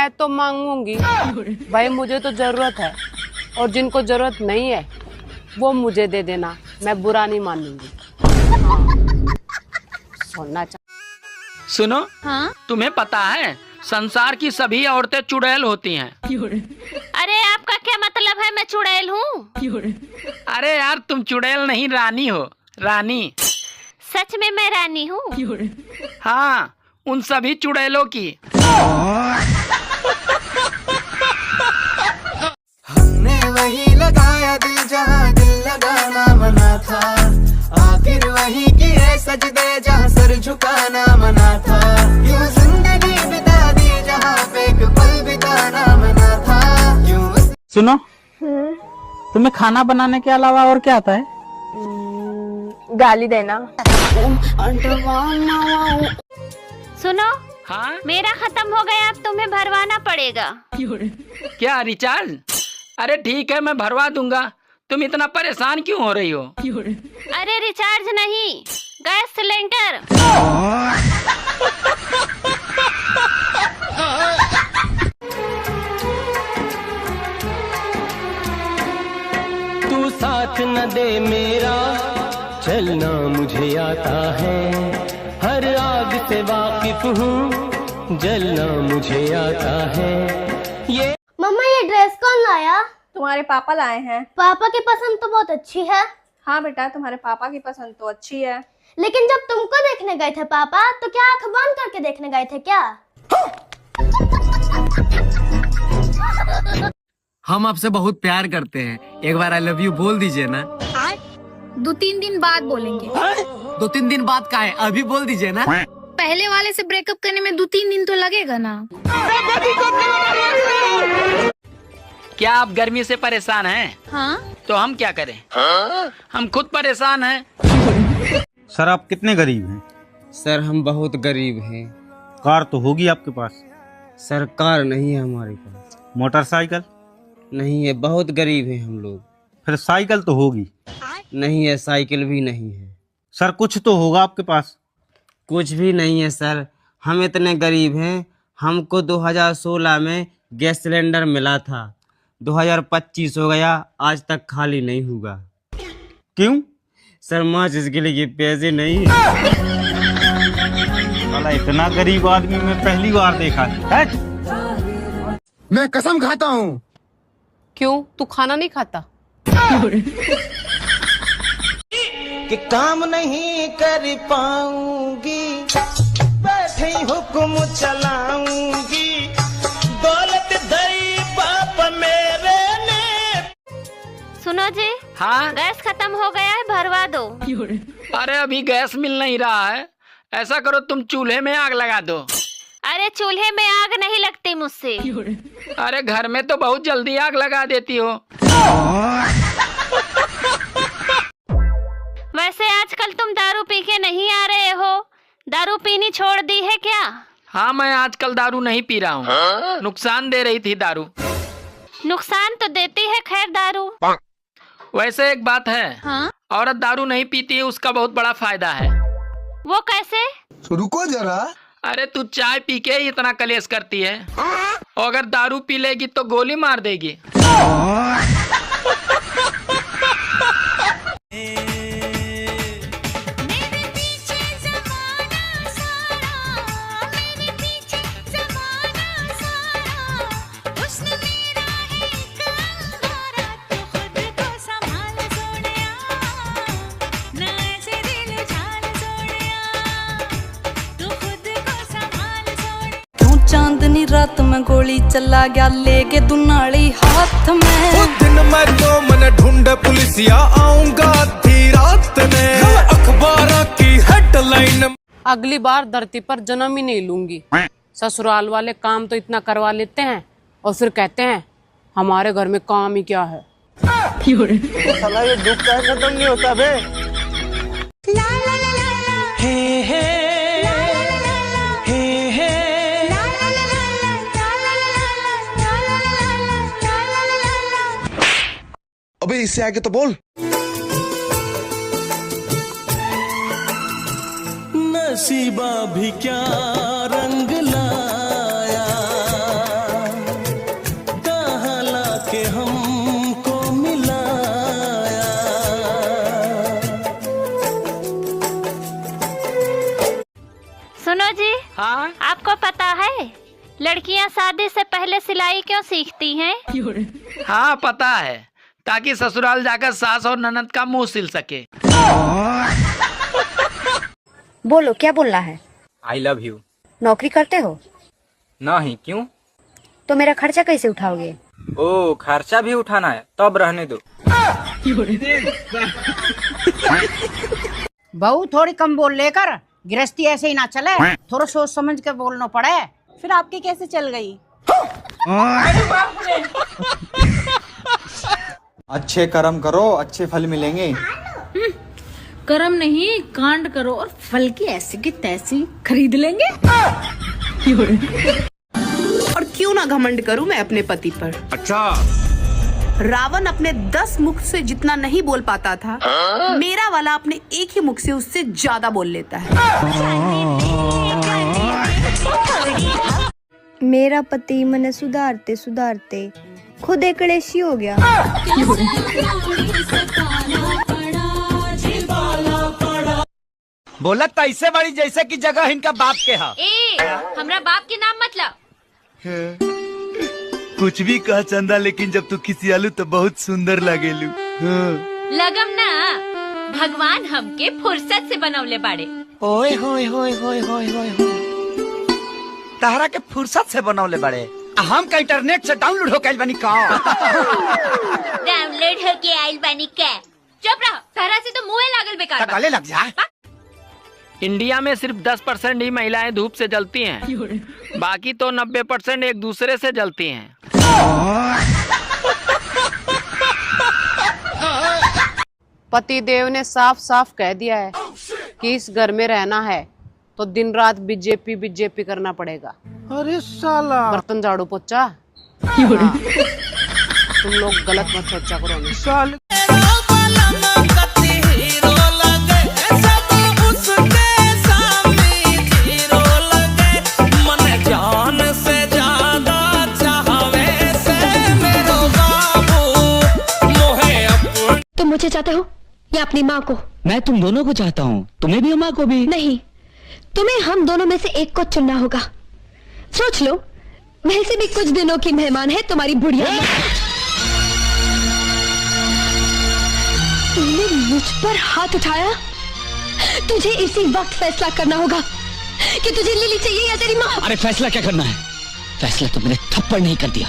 मैं तो मांगूंगी भाई, मुझे तो जरूरत है, और जिनको जरूरत नहीं है वो मुझे दे देना, मैं बुरा नहीं मानूंगी। सोना सुनो, हाँ? तुम्हें पता है संसार की सभी औरतें चुड़ैल होती हैं। अरे आपका क्या मतलब है मैं चुड़ैल हूँ? अरे यार तुम चुड़ैल नहीं रानी हो, रानी। सच में मैं रानी हूँ? हाँ, उन सभी चुड़ैलों की। हमने वही लगाया दिल जहाँ दिल लगाना मना था, आखिर वही किए सजदे जहाँ सर झुकाना मना था। यूं जिंदगी बिता दी जहाँ पे एक पल बिताना मना था। यूं सुनो, तुम्हें खाना बनाने के अलावा और क्या आता है? गाली देना। सुनो, हाँ? मेरा खत्म हो गया, अब तुम्हें भरवाना पड़ेगा। क्या रिचार्ज? अरे ठीक है, मैं भरवा दूंगा। तुम इतना परेशान क्यों हो रही हो? अरे रिचार्ज नहीं, गैस सिलेंडर। तू साथ न दे मेरा, चलना मुझे आता है, हर आग से वाकिफ हूँ, जलना मुझे आता है। ये मम्मा ये ड्रेस कौन लाया? तुम्हारे पापा लाए हैं। पापा की पसंद तो बहुत अच्छी है। हाँ बेटा, तुम्हारे पापा की पसंद तो अच्छी है। लेकिन जब तुमको देखने गए थे पापा, तो क्या आंख बंद करके देखने गए थे क्या? हम आपसे बहुत प्यार करते हैं, एक बार आई लव यू बोल दीजिए ना। 2-3 दिन बाद बोलेंगे। 2-3 दिन बाद का है, अभी बोल दीजिए ना। पहले वाले से ब्रेकअप करने में 2-3 दिन तो लगेगा ना। क्या आप गर्मी से परेशान हैं? हाँ? तो हम क्या करें? हम खुद परेशान हैं। सर आप कितने गरीब हैं? सर हम बहुत गरीब हैं। कार तो होगी आपके पास? सर कार नहीं है हमारे पास। मोटरसाइकिल? नहीं है, बहुत गरीब हैं हम लोग। फिर साइकिल तो होगी? नहीं है, साइकिल भी नहीं है। सर कुछ तो होगा आपके पास? कुछ भी नहीं है सर, हम इतने गरीब हैं, हमको 2016 में गैस सिलेंडर मिला था, 2025 हो गया, आज तक खाली नहीं हुआ। क्यों? सर माचिस के लिए पैसे नहीं है। साला इतना गरीब आदमी मैं पहली बार देखा है। मैं कसम खाता हूँ। क्यों, तू खाना नहीं खाता? कि काम नहीं कर पाऊंगी, बैठे हुक्म चलाऊंगी, दौलत दई बाप मेरे ने। सुनो जी, हाँ? गैस खत्म हो गया है, भरवा दो। अरे अभी गैस मिल नहीं रहा है, ऐसा करो तुम चूल्हे में आग लगा दो। अरे चूल्हे में आग नहीं लगती मुझसे। अरे घर में तो बहुत जल्दी आग लगा देती हो। वैसे आजकल तुम दारू पी के नहीं आ रहे हो, दारू पीनी छोड़ दी है क्या? हाँ, मैं आजकल दारू नहीं पी रहा हूँ, नुकसान दे रही थी दारू। नुकसान तो देती है खैर दारू। वैसे एक बात है, हाँ? औरत दारू नहीं पीती है उसका बहुत बड़ा फायदा है। वो कैसे? रुको जरा। अरे तू चाय पी के ही इतना कलेश करती है, और अगर दारू पी लेगी तो गोली मार देगी। चांदनी रात में गोली चला गया लेके दुनाली हाथ में। दिन मैं तो मन ढूंढ पुलिसिया आऊंगा आधी रात में, अखबार की हेडलाइन। अगली बार धरती पर जन्म ही नहीं लूंगी। ससुराल वाले काम तो इतना करवा लेते हैं और फिर कहते हैं हमारे घर में काम ही क्या है। साला ये दुख का खत्म नहीं होता बे। अबे इससे आगे तो बोल। नसीबा भी क्या रंग लाया, हाँ आपको पता है लड़कियां शादी से पहले सिलाई क्यों सीखती हैं? हाँ पता है, ताकि ससुराल जाकर सास और ननद का मुंह सिल सके। बोलो क्या बोलना है? I love you. नौकरी करते हो? नहीं, क्यों? तो मेरा खर्चा कैसे उठाओगे? ओ, खर्चा भी उठाना है, तब रहने दो। बहू थोड़ी कम बोल लेकर गृहस्थी ऐसे ही ना चले, थोड़ा सोच समझ के बोलना पड़े। फिर आपकी कैसे चल गई? अच्छे कर्म करो, अच्छे फल मिलेंगे। कर्म नहीं, कांड करो और फल की ऐसी की तैसी खरीद लेंगे। और क्यों ना घमंड करूं मैं अपने पति पर। अच्छा, रावण अपने 10 मुख से जितना नहीं बोल पाता था, मेरा वाला अपने एक ही मुख से उससे ज्यादा बोल लेता है। मेरा पति मने सुधारते सुधारते खुद एक क्लेशी हो गया। बोला तैसे बड़ी जैसे की जगह इनका बाप के हा। हमरा बाप के नाम मतलब। कुछ भी कह चंदा, लेकिन जब तू खिसियालू तो बहुत सुंदर लगेलू। लगम ना, भगवान हमके फुर्सत से बनवले बाड़े। ओए होए होए होए होए होए तहरा के फुर्सत से बनौले बड़े। हम का इंटरनेट से डाउनलोड हो गइल बनी का। डाउनलोड होके आइल बानी का। चुप रहो, तारा से तो मुंह लागल बेकार। गले लग जाए। इंडिया में सिर्फ 10% ही महिलाएं धूप से जलती हैं, बाकी तो 90% एक दूसरे से जलती हैं। पति देव ने साफ साफ कह दिया है कि इस घर में रहना है तो दिन रात बीजेपी बीजेपी करना पड़ेगा। अरे साला, बर्तन झाड़ू पोछा। हाँ। तुम लोग गलत मत सोचा करो। साले तुम मुझे चाहते हो या अपनी माँ को? मैं तुम दोनों को चाहता हूँ, तुम्हें भी और माँ को भी। नहीं, तुम्हें हम दोनों में से एक को चुनना होगा। सोच लो, वैसे भी कुछ दिनों की मेहमान है तुम्हारी बुढ़िया। तुमने मुझ पर हाथ उठाया, तुझे इसी वक्त फैसला करना होगा कि तुझे लिली चाहिए या तेरी माँ। अरे फैसला क्या करना है? फैसला तो मैंने थप्पड़ नहीं कर दिया,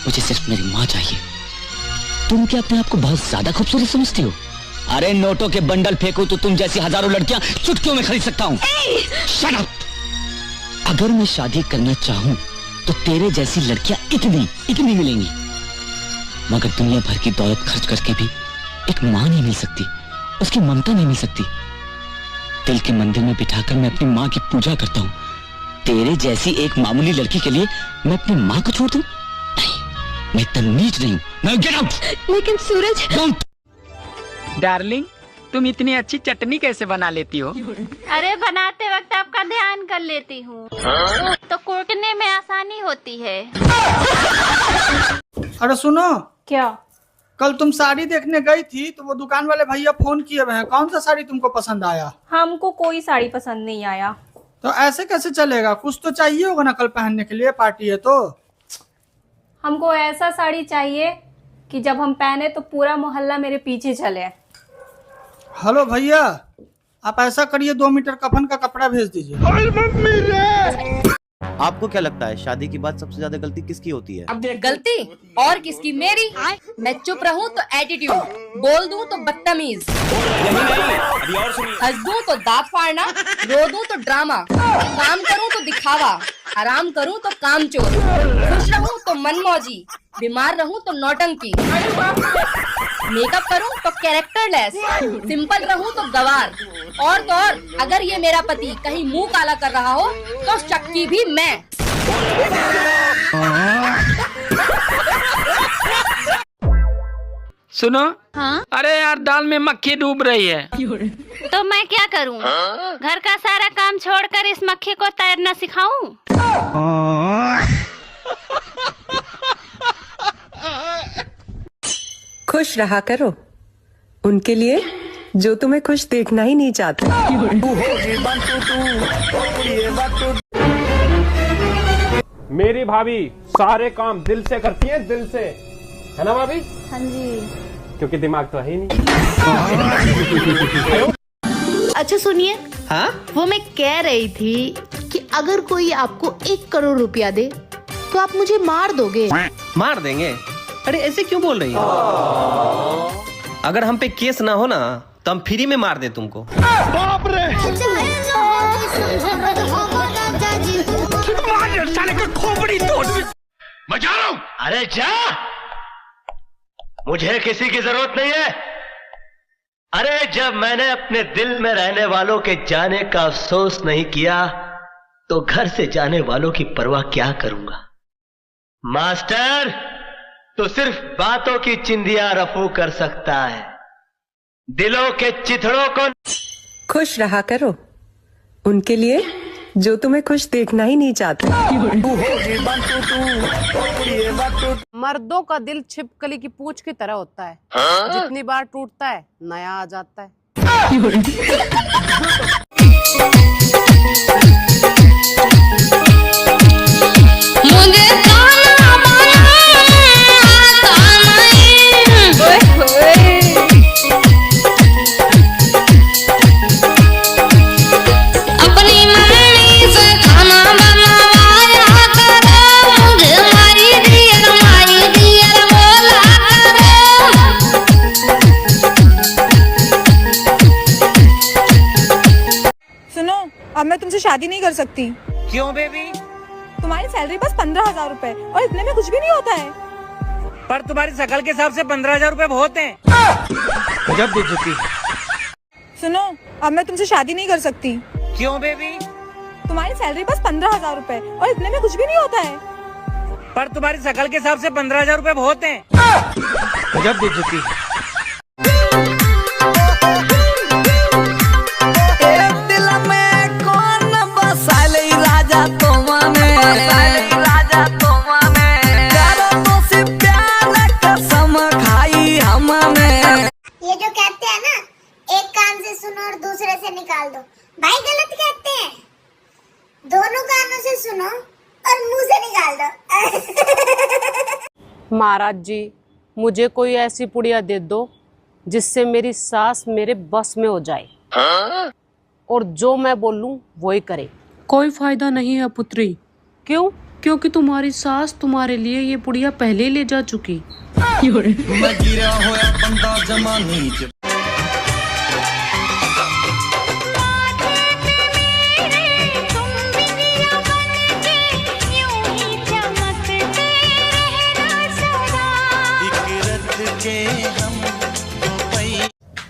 मुझे सिर्फ मेरी माँ चाहिए। तुम क्या अपने आप को बहुत ज्यादा खूबसूरत समझती हो? अरे नोटों के बंडल फेंकूं तो तुम जैसी हजारों लड़कियां चुटकियों में खरीद सकता हूँ। Shut up! अगर मैं शादी करना चाहूँ तो तेरे जैसी लड़कियां इतनी मिलेंगी, मगर दुनिया भर की दौलत खर्च करके भी एक माँ नहीं मिल सकती, उसकी ममता नहीं मिल सकती। दिल के मंदिर में बिठाकर मैं अपनी माँ की पूजा करता हूँ, तेरे जैसी एक मामूली लड़की के लिए मैं अपनी माँ को छोड़ दूं? नहीं, मैं इतना नीच नहीं हूँ। Now get out! लेकिन सूरज, डार्लिंग, तुम इतनी अच्छी चटनी कैसे बना लेती हो? अरे बनाते वक्त आपका ध्यान कर लेती हूँ, तो कूटने में आसानी होती है। अरे सुनो, क्या? कल तुम साड़ी देखने गई थी तो वो दुकान वाले भैया फोन किए हुए हैं। कौन सा साड़ी तुमको पसंद आया? हमको कोई साड़ी पसंद नहीं आया। तो ऐसे कैसे चलेगा? कुछ तो चाहिए होगा ना कल पहनने के लिए, पार्टी है तो। हमको ऐसा साड़ी चाहिए कि जब हम पहने तो पूरा मोहल्ला मेरे पीछे चले। हेलो भैया, आप ऐसा करिए 2 मीटर कफन का कपड़ा भेज दीजिए। आपको क्या लगता है शादी के बाद सबसे ज्यादा गलती किसकी होती है? गलती और किसकी? मेरी। मैं चुप रहूं तो एटीट्यूड, बोल दूं तो बदतमीज, हंस दूं तो दांत फाड़ना, रो दूं तो ड्रामा, काम करूं तो दिखावा, आराम करूं तो कामचोर, खुश रहूं तो मनमौजी, बीमार रहूं तो नौटंकी, मेकअप करूं तो कैरेक्टरलेस, सिंपल रहूं तो गवार, और तो और अगर ये मेरा पति कहीं मुंह काला कर रहा हो तो चक्की भी मैं। सुनो। हाँ? अरे यार, दाल में मक्खी डूब रही है। तो मैं क्या करूं? घर का सारा काम छोड़कर इस मक्खी को तैरना सिखाऊं? खुश रहा करो, उनके लिए जो तुम्हें खुश देखना ही नहीं चाहते। मेरी भाभी सारे काम दिल से करती है, दिल से, है ना भाभी? हाँ जी। क्योंकि दिमाग तो है ही नहीं। अच्छा सुनिए, हाँ? वो मैं कह रही थी कि अगर कोई आपको 1 करोड़ रुपया दे तो आप मुझे मार दोगे? मार देंगे? अरे ऐसे क्यों बोल रही हो? अगर हम पे केस ना हो ना तो हम फ्री में मार दे तुमको। बाप रे! खोपड़ी तोड़! मैं जा रहा हूं। अरे जा, मुझे किसी की जरूरत नहीं है। अरे जब मैंने अपने दिल में रहने वालों के जाने का अफसोस नहीं किया तो घर से जाने वालों की परवाह क्या करूंगा। मास्टर, तो सिर्फ बातों की चिंदियां रफू कर सकता है, दिलों के चिथड़ों को। खुश रहा करो उनके लिए जो तुम्हें खुश देखना ही नहीं चाहते। मर्दों का दिल छिपकली की पूंछ की तरह होता है, जितनी बार टूटता है नया आ जाता है। मुझे खाना अपनी मम्मी से खाना बनवाया करो, मुझे मारी दियर बोला करो। सुनो, अब मैं तुमसे शादी नहीं कर सकती। क्यों बेबी? तुम्हारी सैलरी बस 15,000 रुपए और इतने में कुछ भी नहीं होता है। पर तुम्हारी शकल के हिसाब से 15,000 रुपए बहुत हैं। जब बेइज्जती। सुनो, अब मैं तुमसे शादी नहीं कर सकती। क्यों बेबी? तुम्हारी सैलरी बस 15,000 रुपए और इतने में कुछ भी नहीं होता है। पर तुम्हारी शकल के हिसाब से 15,000 रुपए बहुत हैं। जब बेइज्जती। ये जो कहते हैं ना, एक कान से सुनो और दूसरे से निकाल दो, भाई गलत कहते हैं। दोनों कानों से सुनो और मुंह से निकाल दो। महाराज जी, मुझे कोई ऐसी पुड़िया दे दो जिससे मेरी सास मेरे बस में हो जाए और जो मैं बोलूं वही करे। कोई फायदा नहीं है पुत्री। क्यों? क्योंकि तुम्हारी सास तुम्हारे लिए ये पुड़िया पहले ही ले जा चुकी। मैं गिरा होया बंदा जमानी च।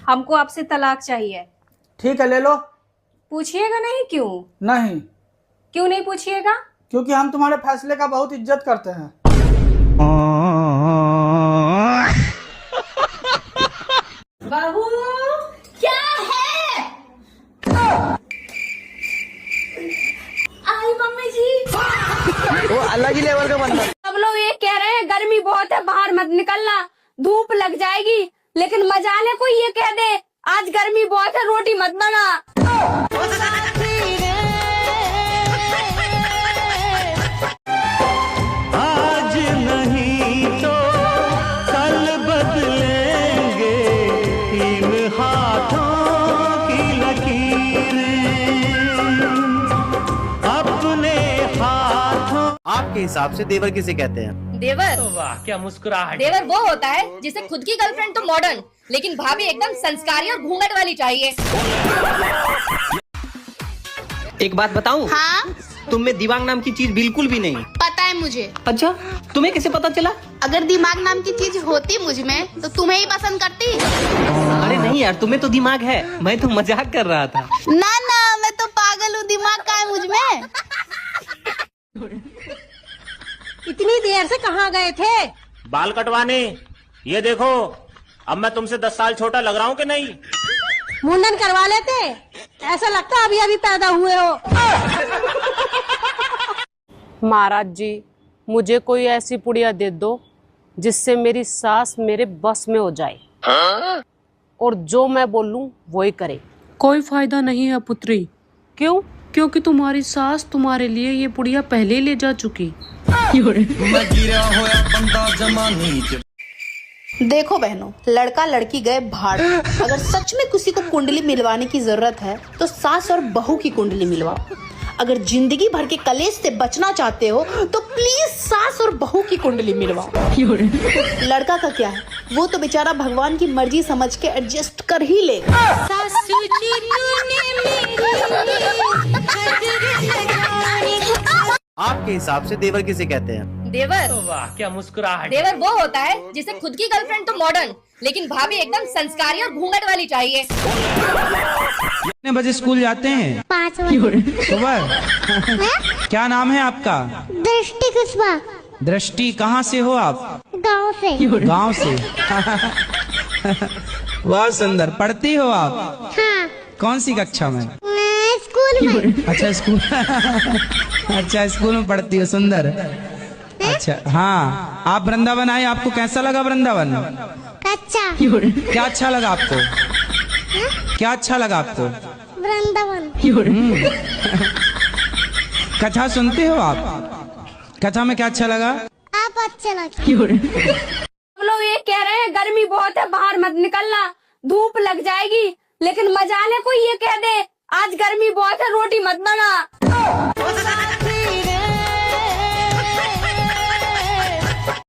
हमको आपसे तलाक चाहिए। ठीक है, ले लो। पूछिएगा नहीं? क्यों नहीं? क्यों नहीं पूछिएगा? क्योंकि हम तुम्हारे फैसले का बहुत इज्जत करते हैं। बहू क्या है? आई मम्मी जी। वो अलग ही लेवल का बंदा। सब लोग ये कह रहे हैं गर्मी बहुत है, बाहर मत निकलना, धूप लग जाएगी, लेकिन मजाले को ये कह दे आज गर्मी बहुत है, रोटी मत बना। आज नहीं तो कल बदलेंगे इन हाथों की लकीरें अपने हाथों। आपके हिसाब से देवर किसे कहते हैं? देवर? वाह क्या मुस्कुराहट। देवर वो होता है जिसे खुद की गर्लफ्रेंड तो मॉडर्न, लेकिन भाभी एकदम संस्कारी और घूंघट वाली चाहिए। एक बात बताऊं? हाँ? तुम में दिमाग नाम की चीज बिल्कुल भी नहीं। पता है मुझे। अच्छा, तुम्हें कैसे पता चला? अगर दिमाग नाम की चीज होती मुझ में तो तुम्हें ही पसंद करती। अरे नहीं यार, तुम्हें तो दिमाग है, मैं तो मजाक कर रहा था। ना ना, मैं तो पागल हूँ, दिमाग का है मुझ में। इतनी देर से कहाँ गए थे? बाल कटवाने। ये देखो, अब मैं तुमसे 10 साल छोटा लग रहा हूँ कि नहीं? मुंडन करवा लेते, ऐसा लगता अभी अभी पैदा हुए हो। महाराज जी, मुझे कोई ऐसी पुड़िया दे दो जिससे मेरी सास मेरे बस में हो जाए और जो मैं बोलूं वही करे। कोई फायदा नहीं है पुत्री। क्यों? क्योंकि तुम्हारी सास तुम्हारे लिए ये पुड़िया पहले ही ले जा चुकी। देखो बहनों, लड़का लड़की गए भाड़। अगर सच में किसी को कुंडली मिलवाने की जरूरत है तो सास और बहू की कुंडली मिलवाओ। अगर जिंदगी भर के कलेश से बचना चाहते हो तो प्लीज सास और बहू की कुंडली मिलवाओ। लड़का का क्या है, वो तो बेचारा भगवान की मर्जी समझ के एडजस्ट कर ही लेगा। आपके हिसाब से देवर किसे कहते हैं? देवर? वाह क्या मुस्कुराहट। देवर वो होता है जिसे खुद की गर्लफ्रेंड तो मॉडर्न, लेकिन भाभी एकदम संस्कारी और घूंघट वाली चाहिए। कितने बजे स्कूल जाते हैं? 5 बजे सुबह। क्या नाम है आपका? दृष्टि कुशवाहा। दृष्टि, कहाँ से हो आप? गांव से। गांव से। बहुत सुंदर। पढ़ती हो आप? हाँ। कौन सी कक्षा में? स्कूल में। अच्छा स्कूल। अच्छा स्कूल में पढ़ती हो, सुंदर। अच्छा हाँ, आप वृंदावन आए, आपको कैसा लगा वृंदावन? अच्छा। क्या अच्छा लगा आपको? क्या अच्छा लगा आपको? वृंदावन। कथा सुनते हो आप? कथा में क्या अच्छा लगा? आप अच्छे लगे। हम लोग ये कह रहे हैं गर्मी बहुत है, बाहर मत निकलना, धूप लग जाएगी, लेकिन मजाले को ये कह दे आज गर्मी बहुत है, रोटी मत बना।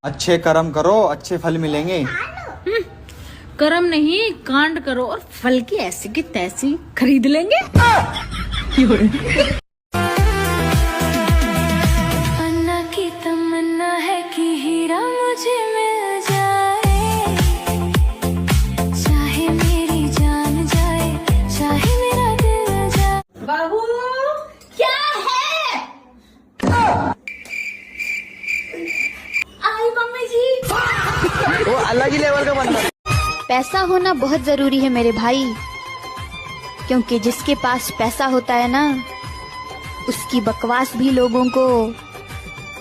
अच्छे कर्म करो, अच्छे फल मिलेंगे। कर्म नहीं, कांड करो और फल की ऐसी की तैसी खरीद लेंगे। अन्ना की तमन्ना है कि हीरा मुझे मिल जाए, चाहे मेरी जान जाए, चाहे मेरा दिल जाए। बाबू क्या है? आई मम्मी जी। वो अलग ही लेवल का बंदा। पैसा होना बहुत जरूरी है मेरे भाई, क्योंकि जिसके पास पैसा होता है ना, उसकी बकवास भी लोगों को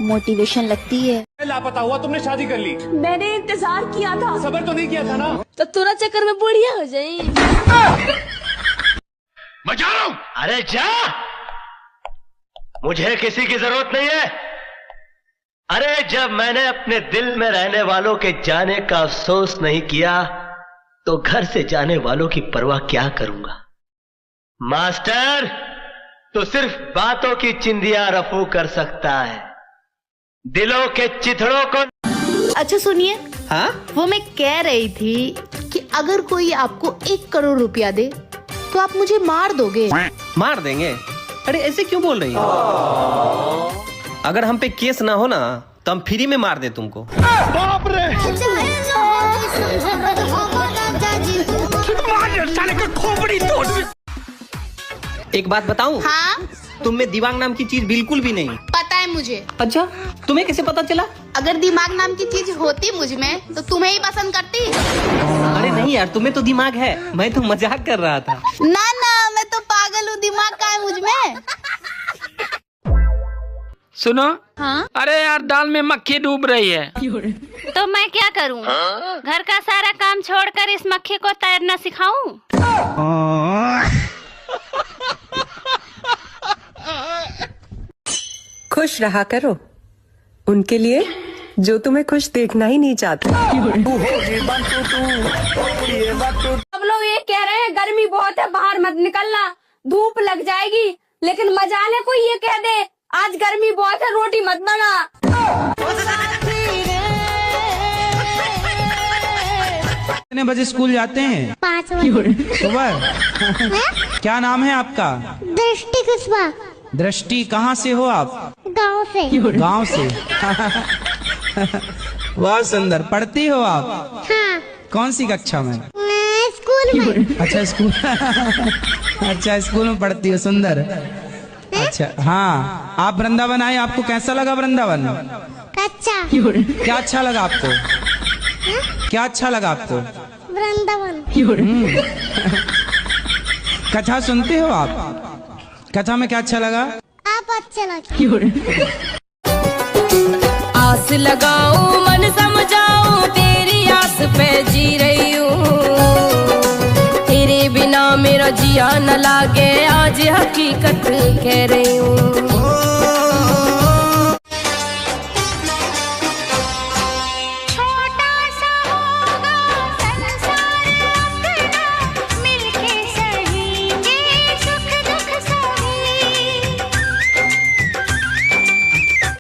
मोटिवेशन लगती है। लापता हुआ, तुमने शादी कर ली। मैंने इंतजार किया था। सबर तो नहीं किया था ना? तो तुरा चक्कर में बुढ़िया हो जाए। मजा रहा हूं। अरे जा, मुझे किसी की जरूरत नहीं है। अरे जब मैंने अपने दिल में रहने वालों के जाने का अफसोस नहीं किया तो घर से जाने वालों की परवाह क्या करूंगा। मास्टर तो सिर्फ बातों की चिंदियां रफू कर सकता है, दिलों के चिथड़ों को। अच्छा सुनिए। हाँ? वो मैं कह रही थी कि अगर कोई आपको 1 करोड़ रुपया दे तो आप मुझे मार दोगे? मार देंगे? अरे ऐसे क्यों बोल रही हो? अगर हम पे केस ना हो ना तो हम फ्री में मार दे तुमको। बाप रे। साले का खोपड़ी तोड़। एक बात बताऊं? हाँ? तुम में दिमाग नाम की चीज बिल्कुल भी नहीं। पता है मुझे। अच्छा, तुम्हें कैसे पता चला? अगर दिमाग नाम की चीज होती मुझ में तो तुम्हें ही पसंद करती। अरे नहीं यार, तुम्हें तो दिमाग है, मैं तो मजाक कर रहा था। ना ना, मैं तो पागल हूँ, दिमाग का है मुझ में। सुनो। हाँ? अरे यार, दाल में मक्खी डूब रही है। तो मैं क्या करूं? घर का सारा काम छोड़कर इस मक्खी को तैरना सिखाऊं? खुश रहा करो उनके लिए जो तुम्हें खुश देखना ही नहीं चाहते। हम लोग ये कह रहे हैं गर्मी बहुत है, बाहर मत निकलना, धूप लग जाएगी, लेकिन मजाले को ये कह दे आज गर्मी बहुत है, रोटी मत बना। कितने बजे स्कूल जाते हैं? 5 बजे सुबह। क्या नाम है आपका? दृष्टि कुशवाहा। दृष्टि, कहाँ से हो आप? गांव से। गांव से। बहुत सुंदर। पढ़ती हो आप? हाँ। कौन सी कक्षा में? स्कूल में। अच्छा स्कूल। अच्छा स्कूल में पढ़ती हो, सुंदर। अच्छा हाँ, आप वृंदावन आए, आपको कैसा लगा वृंदावन? अच्छा। क्या अच्छा लगा आपको? क्या अच्छा लगा आपको? वृंदावन। कथा सुनते हो आप? कथा में क्या अच्छा लगा? आप अच्छे लगे। आस लगाओ मन समझाओ, तेरी आस पे जी रही हूँ। बुरा न लागे आज हकीकत कह रही हूँ।